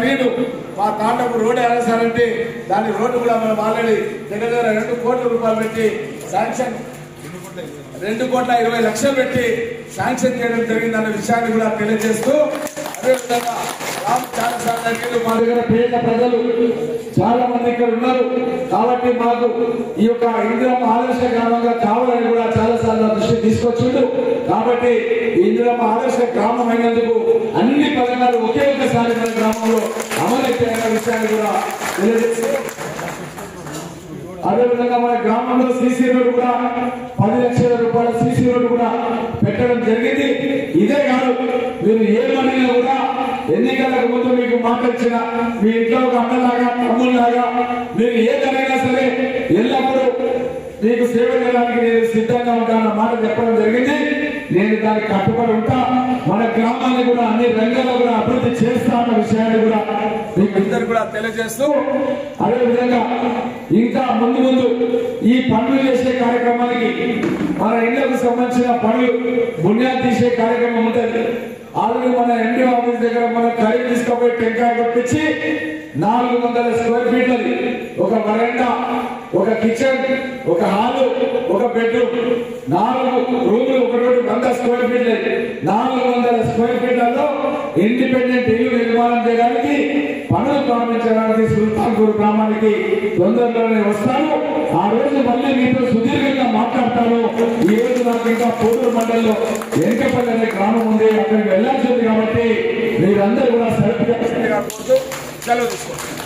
నేను మా తాండకు రోడ్డు వేసారంటే దాని రోడ్డు కూడా మనం ఆల్రెడీ దగ్గర 2 కోట్ల రూపాయలు పెట్టి శాంక్షన్ 2,20,00,000 పెట్టి శాంక్షన్ చేయడం జరిగిందన్న విషయాన్ని కూడా తెలియజేస్తూ అదేవిధంగా మా దగ్గర పేద ప్రజలు చాలా మంది ఇక్కడ ఉన్నారు కాబట్టి మాకు ఈ యొక్క ఇందిరమ్మ ఆదర్శ గ్రామంగా కావాలని కూడా చాలా సార్లు దృష్టి తీసుకొచ్చిండు కాబట్టి ఇందిరమ్మ ఆదర్శ గ్రామం అయినందుకు అన్ని పథకాలు ఒకే ఒకసారి మన గ్రామంలో అమలైతాయన్న విషయాన్ని కూడా తెలియజేస్తూ అదేవిధంగా మన గ్రామంలో సీసీ రోడ్డు కూడా 10 లక్షల రూపాయల సీసీ రోడ్డు కూడా పెట్టడం జరిగింది. ఇదే కాదు మీరు ఏ పనిలో కూడా ఎన్నికలకు ముందు మీకు మాట్లాడిన మీ ఇంట్లో ఒక అన్నలాగా తమ్ముళ్ళలాగా మీరు ఏదైనా సరే ఎల్లప్పుడూ మీకు సేవ చేయడానికి నేను సిద్ధంగా ఉంటానన్న మాట చెప్పడం జరిగింది. నేను దానికి కట్టుబడి ఉంటా. మన గ్రామాన్ని కూడా అన్ని రంగాల్లో కూడా అభివృద్ధి చేస్తా అన్న విషయాన్ని కూడా మీకు ఇద్దరు కూడా తెలియజేస్తూ అదేవిధంగా ఇంకా ముందు ఈ పనులు చేసే కార్యక్రమానికి మన ఇళ్లకు సంబంధించిన పనులు బునియాది తీసే కార్యక్రమం ఉంటుంది. ఆల్రెడీ మన ఎండి ఆఫీస్ దగ్గర మన ఖరీదు తీసుకుపోయి టెంకాయ కొట్టించి 400 స్క్వేర్ ఫీట్లది ఒక వరండా, ఒక కిచెన్, ఒక హాలు, ఒక బెడ్రూమ్, 4 రూములు, ఒకటి 100 స్క్వేర్ ఫీట్లు 400 స్క్వేర్ ఫీట్లలో ఇండిపెండెంట్ ఇల్లు నిర్మాణం చేయడానికి పనులు ప్రారంభించడానికి సుల్తాన్పూర్ గ్రామానికి తొందరలోనే వస్తాను. ఆ రోజు మళ్ళీ మీతో సుదీర్ఘంగా మాట్లాడతాను. ఈ రోజు నాకు ఇంకా పోటూరు మండలంలో ఎంకపల్లి అనే గ్రామం ఉంది, అక్కడికి వెళ్ళాల్సి ఉంది కాబట్టి మీరందరూ కూడా సెలవు తీసుకోండి.